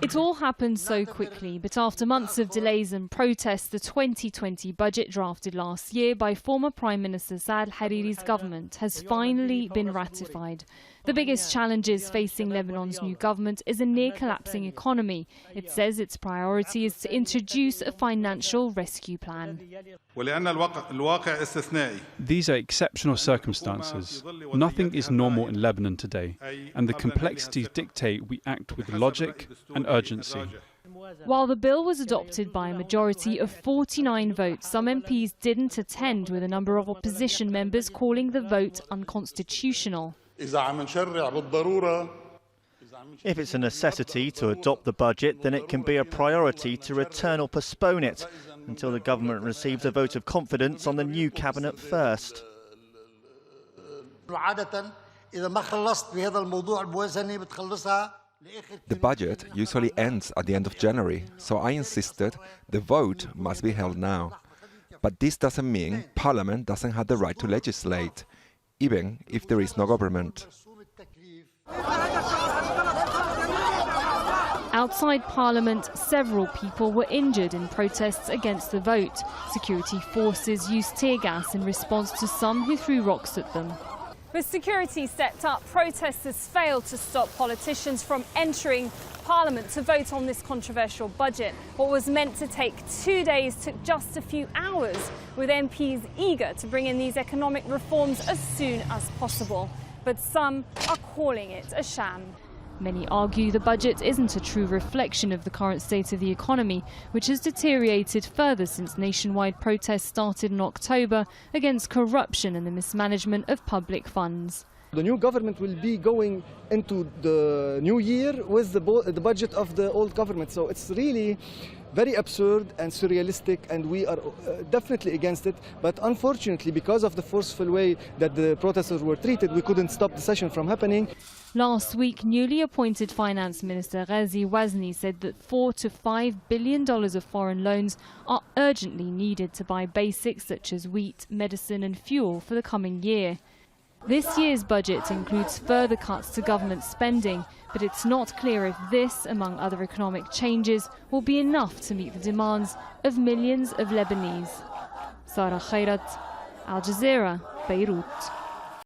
It all happened so quickly, but after months of delays and protests, the 2020 budget drafted last year by former Prime Minister Saad al-Hariri's government has finally been ratified. The biggest challenges facing Lebanon's new government is a near-collapsing economy. It says its priority is to introduce a financial rescue plan. These are exceptional circumstances. Nothing is normal in Lebanon today, and the complexities dictate we act with logic and urgency. While the bill was adopted by a majority of 49 votes, some MPs didn't attend, with a number of opposition members calling the vote unconstitutional. If it's a necessity to adopt the budget, then it can be a priority to return or postpone it until the government receives a vote of confidence on the new cabinet first. The budget usually ends at the end of January, so I insisted the vote must be held now. But this doesn't mean Parliament doesn't have the right to legislate, even if there is no government. Outside Parliament, several people were injured in protests against the vote. Security forces used tear gas in response to some who threw rocks at them. With security stepped up, protesters failed to stop politicians from entering Parliament to vote on this controversial budget. What was meant to take 2 days took just a few hours, with MPs eager to bring in these economic reforms as soon as possible. But some are calling it a sham. Many argue the budget isn't a true reflection of the current state of the economy, which has deteriorated further since nationwide protests started in October against corruption and the mismanagement of public funds. The new government will be going into the new year with the budget of the old government, so it's really very absurd and surrealistic, and we are definitely against it. But unfortunately, because of the forceful way that the protesters were treated, we couldn't stop the session from happening. Last week, newly appointed Finance Minister Ghazi Wazni said that $4 to $5 billion of foreign loans are urgently needed to buy basics such as wheat, medicine and fuel for the coming year. This year's budget includes further cuts to government spending, but it's not clear if this, among other economic changes, will be enough to meet the demands of millions of Lebanese. Sara, Khairat, Al Jazeera, Beirut.